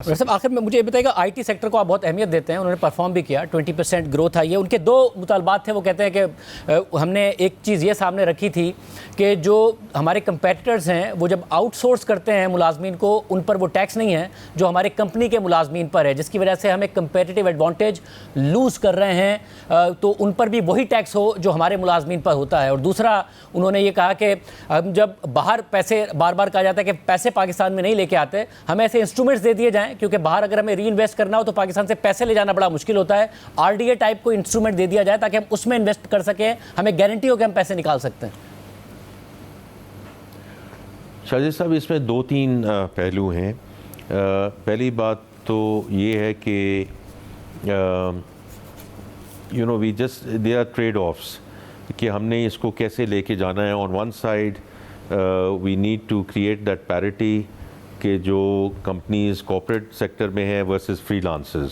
Doctor صاحب آخر میں مجھے یہ بتائیے گا آئی ٹی سیکٹر کو آپ بہت اہمیت دیتے ہیں، انہوں نے پرفارم بھی کیا، 20% گروتھ آئی ہے، ان کے دو مطالبات تھے۔ وہ کہتے ہیں کہ ہم نے ایک چیز یہ سامنے رکھی تھی کہ جو ہمارے کمپیٹیٹرز ہیں وہ جب آؤٹ سورس کرتے ہیں ملازمین کو، ان پر وہ ٹیکس نہیں ہے جو ہمارے کمپنی کے ملازمین پر ہے، جس کی وجہ سے ہم ایک کمپیٹیٹیو ایڈوانٹیج لوز کر رہے ہیں، تو ان پر بھی وہی ٹیکس ہو جو ہمارے ملازمین پر ہوتا ہے۔ اور دوسرا انہوں نے یہ کہا کہ ہم جب باہر پیسے بار بار کہا جاتا ہے کہ پیسے پاکستان میں نہیں لے کے آتے، ہمیں ایسے انسٹرومنٹس دے دیے جائیں، کیونکہ باہر اگر ہمیں ری انویسٹ کرنا ہو تو پاکستان سے پیسے لے جانا بڑا مشکل ہوتا ہے، آر ڈی اے ٹائپ کو انسٹرومنٹ دے دیا جائے تاکہ ہم اس میں انویسٹ کر سکیں، ہمیں گارنٹی ہو کہ ہم پیسے نکال سکتے ہیں۔ شاہد صاحب اس میں دو تین پہلو ہیں۔ پہلی بات تو یہ ہے کہ we just they are trade offs کہ ہم نے اس کو کیسے لے کے جانا ہے۔ On one side we need to create that parity کہ جو کمپنیز کارپوریٹ سیکٹر میں ہیں ورسز فری لانسرز۔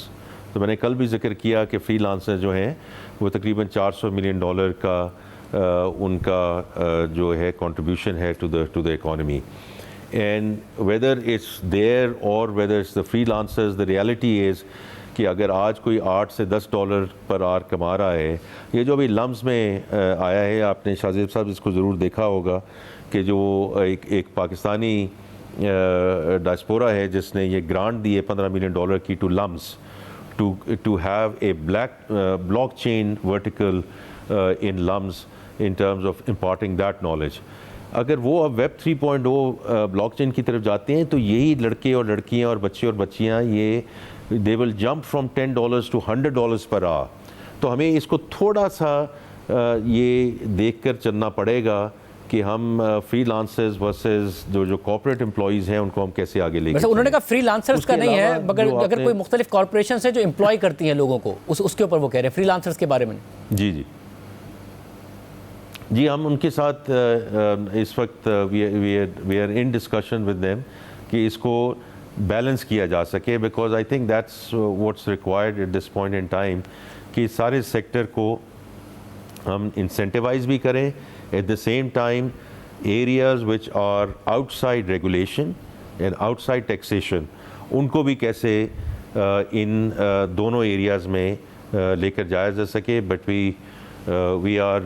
تو میں نے کل بھی ذکر کیا کہ فری لانسر جو ہیں وہ تقریباً $400 ملین کا ان کا جو ہے کنٹریبیوشن ہے to the economy, and whether it's there or whether it's the freelancers, the reality is کہ اگر آج کوئی $8 سے $10 پر آور کما رہا ہے، یہ جو ابھی لمز میں آیا ہے، آپ نے شاہ زیب صاحب اس کو ضرور دیکھا ہوگا کہ جو ایک پاکستانی ڈائسپورا ہے جس نے یہ گرانٹ دی ہے $15 ملین کی two lumps to have a blockchain vertical in lumps in terms of imparting that knowledge۔ اگر وہ اب ویب 3.0 بلاک چین کی طرف جاتے ہیں تو یہی لڑکے اور لڑکیاں اور بچے اور بچیاں یہ they will jump from $10 to $100 per hour۔ تو ہمیں اس کو تھوڑا سا یہ دیکھ کر چلنا پڑے گا کہ ہم فری لانسرز ورسز جو کارپوریٹ امپلائیز ہیں ان کو ہم کیسے آگے لے کے انہوں نے کہا فری لانسرز کا نہیں ہے، مگر اگر کوئی مختلف کارپوریشنز ہیں جو امپلائی کرتی ہیں لوگوں کو، اس کے اوپر وہ کہہ رہے ہیں، فری لانسرز کے بارے میں۔ جی ہم ان کے ساتھ اس وقت we are in discussion with them کہ اس کو بیلنس کیا جا سکے، because I think that's what's required at this point in time کہ سارے سیکٹر کو ہم انسینٹیوائز بھی کریں، at the same time areas which are outside regulation and outside taxation ان کو بھی کیسے ان دونوں ایریاز میں لے کر جایا جا سکے، but we are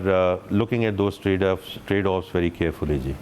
looking at those trade-offs very carefully G.